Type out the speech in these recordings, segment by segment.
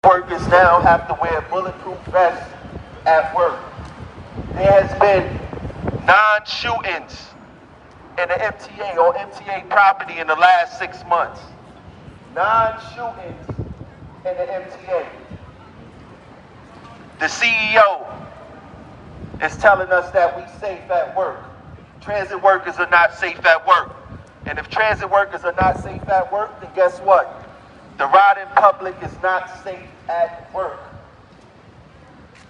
Workers now have to wear bulletproof vests at work. There has been 9 shootings in the MTA or MTA property in the last 6 months. 9 shootings in the MTA. The CEO is telling us that we safe at work. Transit workers are not safe at work. And if transit workers are not safe at work, then guess what? The riding public is not safe at work.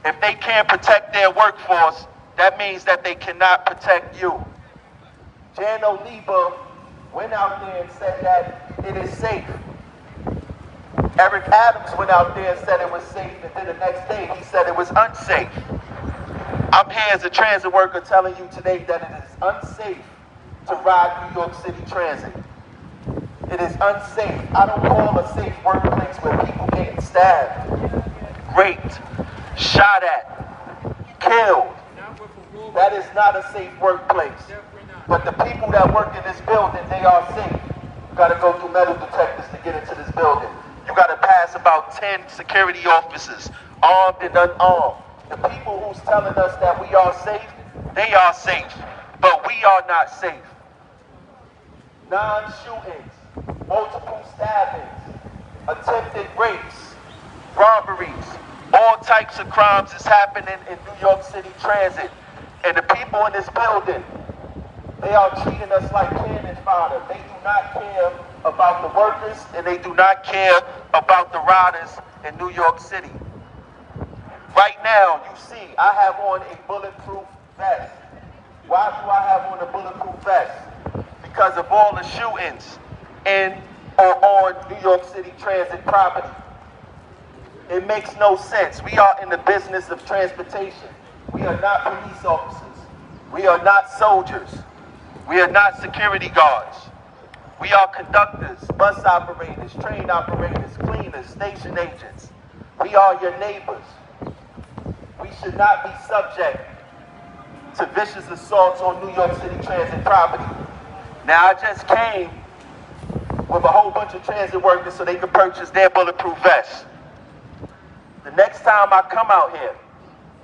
If they can't protect their workforce, that means that they cannot protect you. Jan Oliva went out there and said that it is safe. Eric Adams went out there and said it was safe, and then the next day he said it was unsafe. I'm here as a transit worker telling you today that it is unsafe to ride New York City Transit. It is unsafe. I don't call a safe workplace where people getting stabbed, raped, shot at, killed. That is not a safe workplace. But the people that work in this building, they are safe. You gotta go through metal detectors to get into this building. You gotta pass about 10 security officers, armed and unarmed. The people who's telling us that we are safe, they are safe, but we are not safe. 9 shootings, multiple stabbings, attempted rapes, robberies, all types of crimes is happening in New York City Transit. And the people in this building, they are treating us like cannon fodder. They do not care about the workers, and they do not care about the riders in New York City. Right now, you see, I have on a bulletproof vest. Why do I have on a bulletproof vest? Because of all the shootings in or on New York City Transit property. It makes no sense. We are in the business of transportation. We are not police officers. We are not soldiers. We are not security guards. We are conductors, bus operators, train operators, cleaners, station agents. We are your neighbors. We should not be subject to vicious assaults on New York City Transit property. Now, I just came with a whole bunch of transit workers so they could purchase their bulletproof vests. The next time I come out here,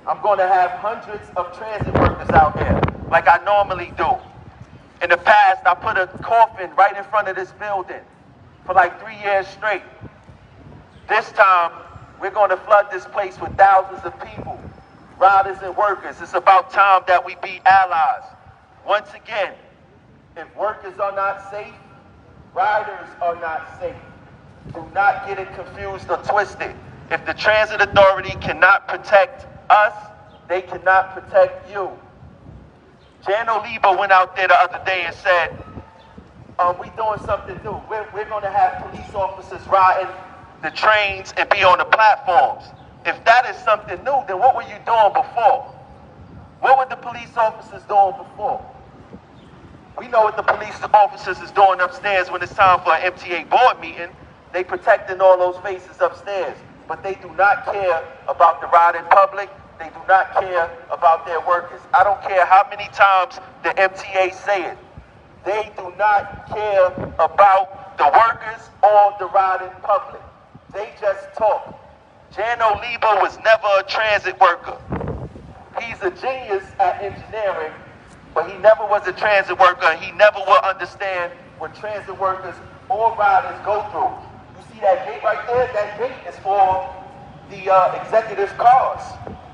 I'm going to have hundreds of transit workers out here, like I normally do. In the past, I put a coffin right in front of this building for like 3 years straight. This time, we're going to flood this place with thousands of people, riders and workers. It's about time that we be allies. Once again, if workers are not safe, riders are not safe. Do not get it confused or twisted. If the transit authority cannot protect us, they cannot protect you. Jan Oliva went out there the other day and said, we doing something new. We're going to have police officers riding the trains and be on the platforms. If that is something new, then what were you doing before? What were the police officers doing before? We know what the police officers is doing upstairs when it's time for an MTA board meeting. They protecting all those faces upstairs. But they do not care about the riding public. They do not care about their workers. I don't care how many times the MTA say it. They do not care about the workers or the riding public. They just talk. Jan Oliva was never a transit worker. He's a genius at engineering, but he never was a transit worker. He never will understand what transit workers or riders go through. You see that gate right there? That gate is for the executive cars.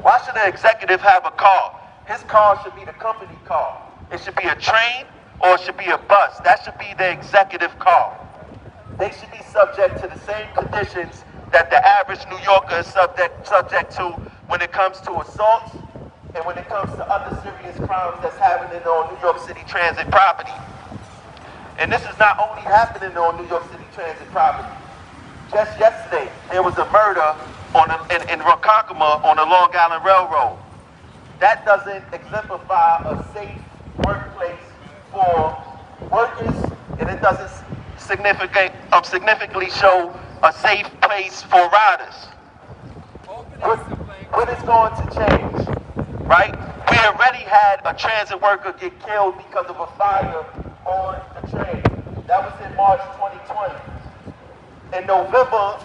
Why should an executive have a car? His car should be the company car. It should be a train or it should be a bus. That should be the executive car. They should be subject to the same conditions that the average New Yorker is subject to when it comes to assaults and when it comes to other serious crimes that's happening on New York City Transit property. And this is not only happening on New York City Transit property. Just yesterday, there was a murder in Ronkonkoma on the Long Island Railroad. That doesn't exemplify a safe workplace for workers, and it doesn't significantly show a safe place for riders. What is going to change, right? We already had a transit worker get killed because of a fire on the train. That was in March 2020. In November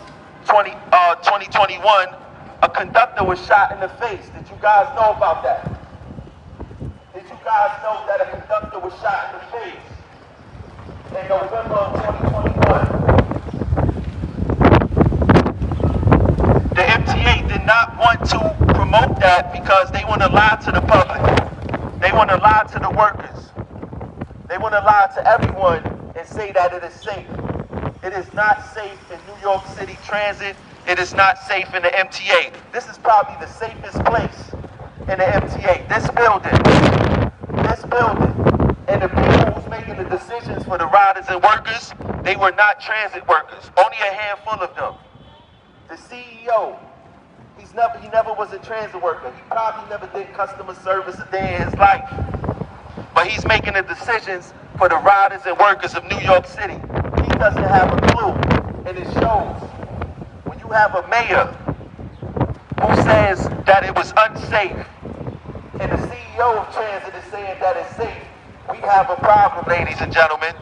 2021, a conductor was shot in the face. Did you guys know about that? Did you guys know that a conductor was shot in the face in November of 2021? The MTA did not want to promote that because they want to lie to the public. They want to lie to the workers. They want to lie to everyone and say that it is safe. It is not safe in New York City Transit. It is not safe in the MTA. This is probably the safest place in the MTA. This building. And the people who's making the decisions for the riders and workers, they were not transit workers. Only a handful of them. The CEO, he never was a transit worker. He probably never did customer service a day in his life. But he's making the decisions for the riders and workers of New York City. He doesn't have a clue, and it shows. When you have a mayor who says that it was unsafe, and the CEO of transit is saying that it's safe, we have a problem, ladies and gentlemen.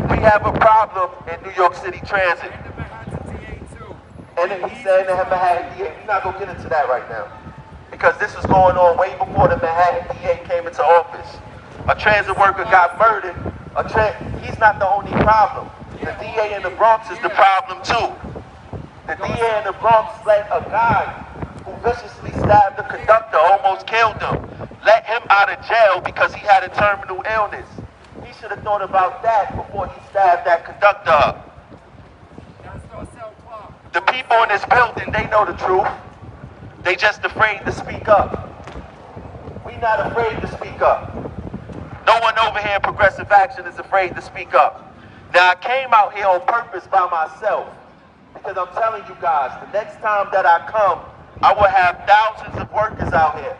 We have a problem in New York City Transit. And then he said in the Manhattan DA, we're not going to get into that right now. Because this was going on way before the Manhattan DA came into office. A transit worker got murdered. He's not the only problem. The DA in the Bronx is the problem too. The DA in the Bronx let a guy who viciously stabbed the conductor, almost killed him, let him out of jail because he had a terminal illness. He should have thought about that before he stabbed that conductor up. The people in this building, they know the truth. They just afraid to speak up. We're not afraid to speak up. No one over here in Progressive Action is afraid to speak up. Now, I came out here on purpose by myself because I'm telling you guys, the next time that I come, I will have thousands of workers out here.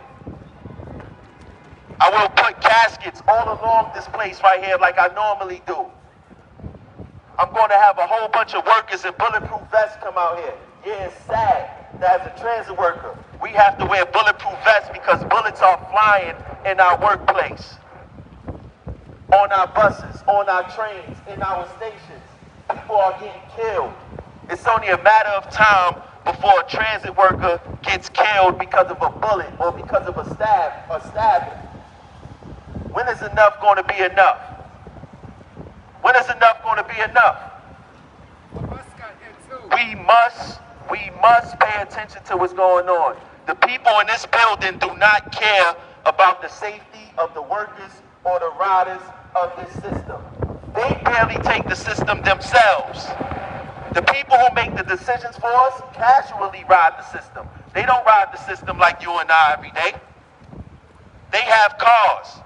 I will put caskets all along this place right here like I normally do. I'm going to have a whole bunch of workers in bulletproof vests come out here. Yeah, it's sad that as a transit worker, we have to wear bulletproof vests because bullets are flying in our workplace, on our buses, on our trains, in our stations. People are getting killed. It's only a matter of time before a transit worker gets killed because of a bullet or because of a stabbing. When is enough going to be enough? When is enough going to be enough? We must pay attention to what's going on. The people in this building do not care about the safety of the workers or the riders of this system. They barely take the system themselves. The people who make the decisions for us casually ride the system. They don't ride the system like you and I every day. They have cars.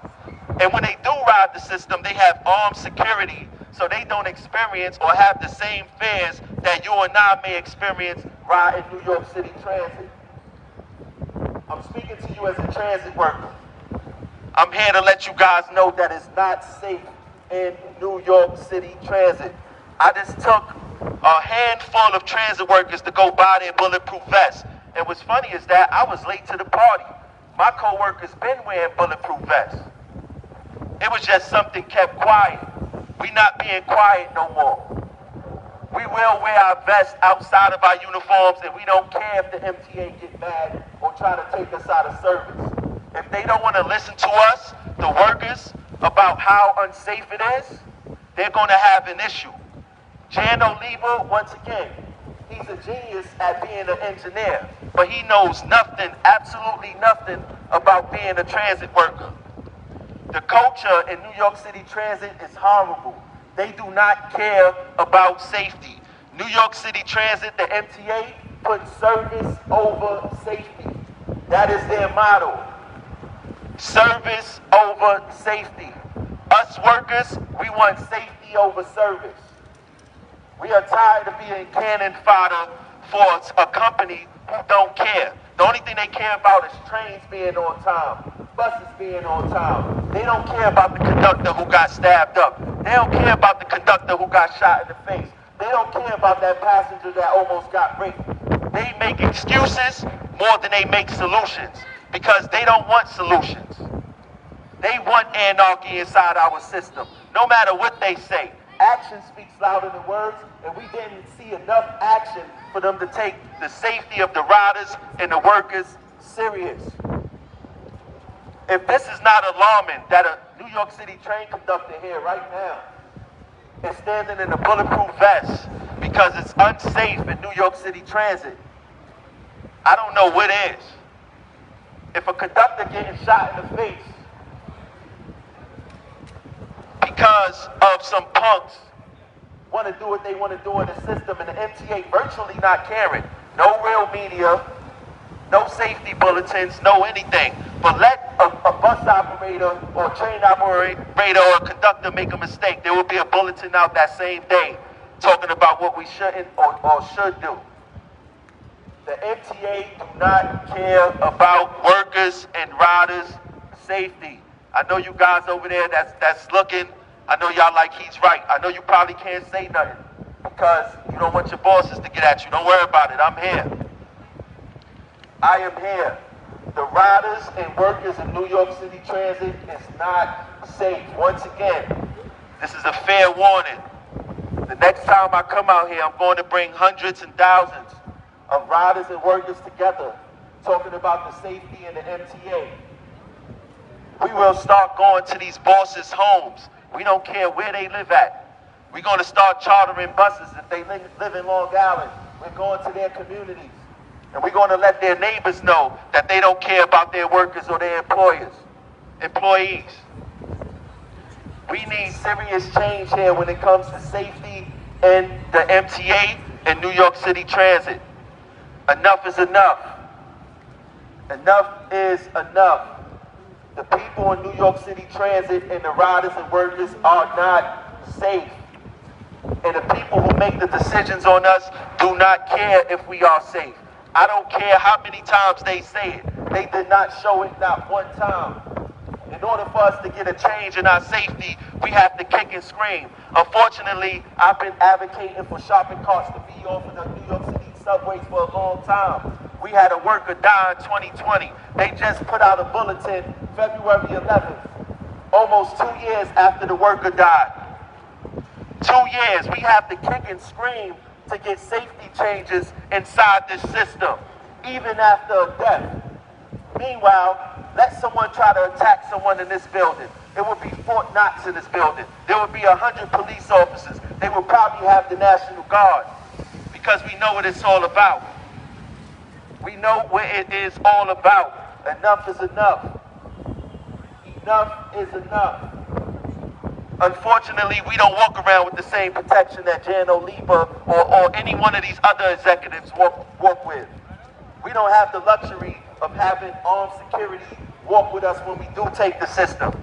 And when they do ride the system, they have armed security so they don't experience or have the same fears that you and I may experience riding New York City Transit. I'm speaking to you as a transit worker. I'm here to let you guys know that it's not safe in New York City Transit. I just took a handful of transit workers to go buy their bulletproof vests. And what's funny is that I was late to the party. My co-workers been wearing bulletproof vests. It was just something kept quiet. We not being quiet no more. We will wear our vests outside of our uniforms, and we don't care if the MTA get mad or try to take us out of service. If they don't want to listen to us, the workers, about how unsafe it is, they're going to have an issue. Jan Oliva, once again, he's a genius at being an engineer, but he knows nothing, absolutely nothing about being a transit worker. The culture in New York City Transit is horrible. They do not care about safety. New York City Transit, the MTA, puts service over safety. That is their motto. Service over safety. Us workers, we want safety over service. We are tired of being cannon fodder for a company who don't care. The only thing they care about is trains being on time, buses being on time. They don't care about the conductor who got stabbed up. They don't care about the conductor who got shot in the face. They don't care about that passenger that almost got raped. They make excuses more than they make solutions because they don't want solutions. They want anarchy inside our system. No matter what they say, action speaks louder than words, and we didn't see enough action for them to take the safety of the riders and the workers serious. If this is not alarming that a New York City train conductor here right now is standing in a bulletproof vest because it's unsafe in New York City transit, I don't know what is. If a conductor getting shot in the face because of some punks want to do what they want to do in the system, and the MTA virtually not caring, no real media, no safety bulletins, no anything, but let a bus operator or train operator or conductor make a mistake, there will be a bulletin out that same day talking about what we shouldn't or should do. The MTA do not care about workers and riders' safety. I know you guys over there that's looking, I know y'all like he's right. I know you probably can't say nothing because you don't want your bosses to get at you. Don't worry about it, I'm here. I am here. The riders and workers in New York City Transit is not safe. Once again, this is a fair warning. The next time I come out here, I'm going to bring hundreds and thousands of riders and workers together talking about the safety in the MTA. We will start going to these bosses' homes. We don't care where they live at. We're going to start chartering buses if they live in Long Island. We're going to their communities. And we're going to let their neighbors know that they don't care about their workers or their employees. We need serious change here when it comes to safety in the MTA and New York City Transit. Enough is enough. Enough is enough. The people in New York City Transit and the riders and workers are not safe. And the people who make the decisions on us do not care if we are safe. I don't care how many times they say it. They did not show it not one time. In order for us to get a change in our safety, we have to kick and scream. Unfortunately, I've been advocating for shopping carts to be off of the New York City subways for a long time. We had a worker die in 2020. They just put out a bulletin February 11th, almost 2 years after the worker died. 2 years, we have to kick and scream to get safety changes inside this system, even after a death. Meanwhile, let someone try to attack someone in this building. It would be Fort Knox in this building. There would be 100 police officers. They would probably have the National Guard because we know what it's all about. We know what it is all about. Enough is enough. Enough is enough. Unfortunately, we don't walk around with the same protection that Jan Oliva or any one of these other executives walk with. We don't have the luxury of having armed security walk with us when we do take the system.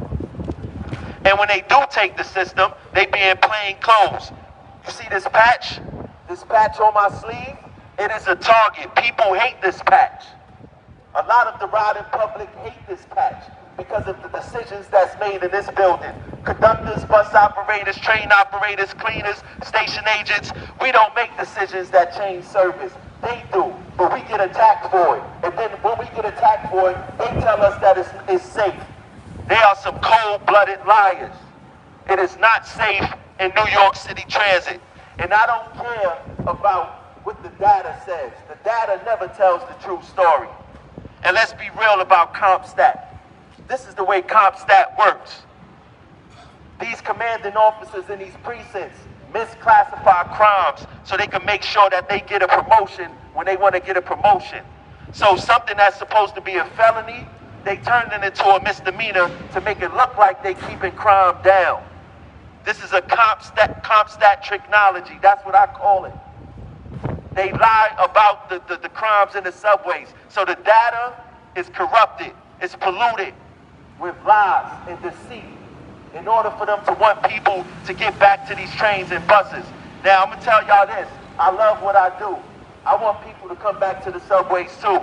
And when they do take the system, they be in plain clothes. You see this patch? This patch on my sleeve? It is a target. People hate this patch. A lot of the riding public hate this patch because of the decisions that's made in this building. Conductors, bus operators, train operators, cleaners, station agents, we don't make decisions that change service. They do, but we get attacked for it. And then when we get attacked for it, they tell us that it's safe. They are some cold-blooded liars. It is not safe in New York City Transit. And I don't care about what the data says. The data never tells the true story. And let's be real about CompStat. This is the way CompStat works. These commanding officers in these precincts misclassify crimes so they can make sure that they get a promotion when they want to get a promotion. So something that's supposed to be a felony, they turn it into a misdemeanor to make it look like they keeping crime down. This is a CompStat technology. That's what I call it. They lie about the crimes in the subways. So the data is corrupted. It's polluted with lies and deceit in order for them to want people to get back to these trains and buses. Now, I'm going to tell y'all this. I love what I do. I want people to come back to the subways too.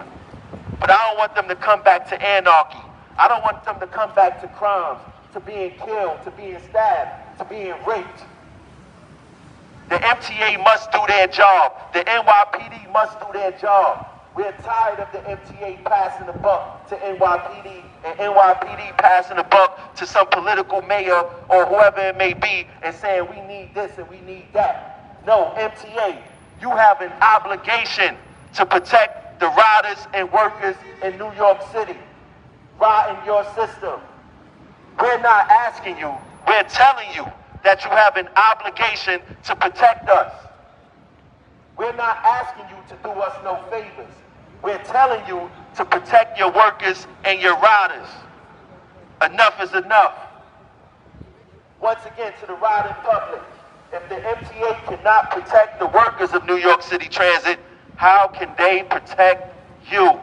But I don't want them to come back to anarchy. I don't want them to come back to crimes, to being killed, to being stabbed, to being raped. The MTA must do their job. The NYPD must do their job. We're tired of the MTA passing the buck to NYPD and NYPD passing the buck to some political mayor or whoever it may be and saying we need this and we need that. No, MTA, you have an obligation to protect the riders and workers in New York City. Ride in your system. We're not asking you, we're telling you that you have an obligation to protect us. We're not asking you to do us no favors. We're telling you to protect your workers and your riders. Enough is enough. Once again, to the riding public, if the MTA cannot protect the workers of New York City Transit, how can they protect you?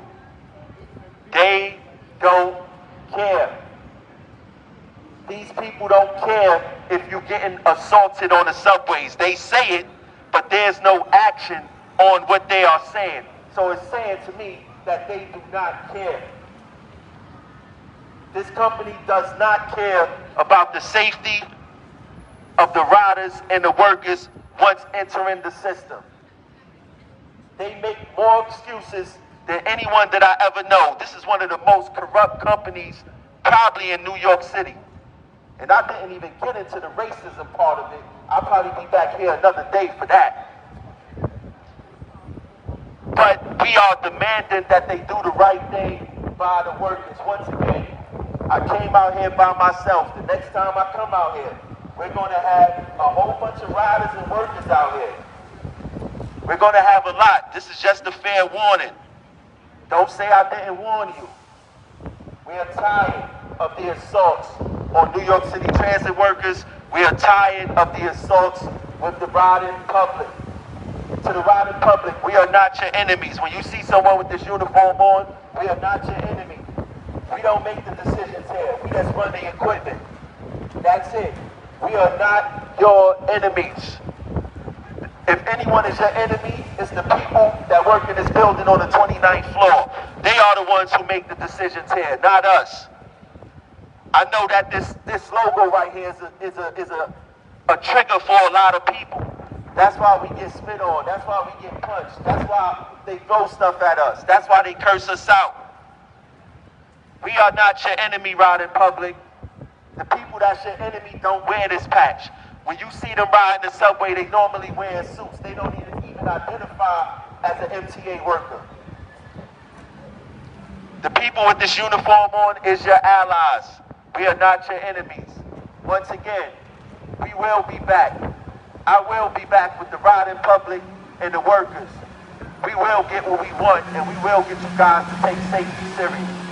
They don't care. These people don't care if you're getting assaulted on the subways. They say it, but there's no action on what they are saying. So it's saying to me that they do not care. This company does not care about the safety of the riders and the workers once entering the system. They make more excuses than anyone that I ever know. This is one of the most corrupt companies probably in New York City. And I didn't even get into the racism part of it. I'll probably be back here another day for that. But we are demanding that they do the right thing by the workers. Once again, I came out here by myself. The next time I come out here, we're going to have a whole bunch of riders and workers out here. We're going to have a lot. This is just a fair warning. Don't say I didn't warn you. We are tired of the assaults on New York City Transit workers. We are tired of the assaults with the riding public. To the riding public, we are not your enemies. When you see someone with this uniform on, we are not your enemy. We don't make the decisions here. We just run the equipment. That's it. We are not your enemies. If anyone is your enemy, it's the people that work in this building on the 29th floor. They are the ones who make the decisions here, not us. I know that this logo right here is a trigger for a lot of people. That's why we get spit on. That's why we get punched. That's why they throw stuff at us. That's why they curse us out. We are not your enemy, riding public. The people that's your enemy don't wear this patch. When you see them riding the subway, they normally wear suits. They don't even identify as an MTA worker. The people with this uniform on is your allies. We are not your enemies. Once again, we will be back. I will be back with the riding public and the workers. We will get what we want, and we will get you guys to take safety serious.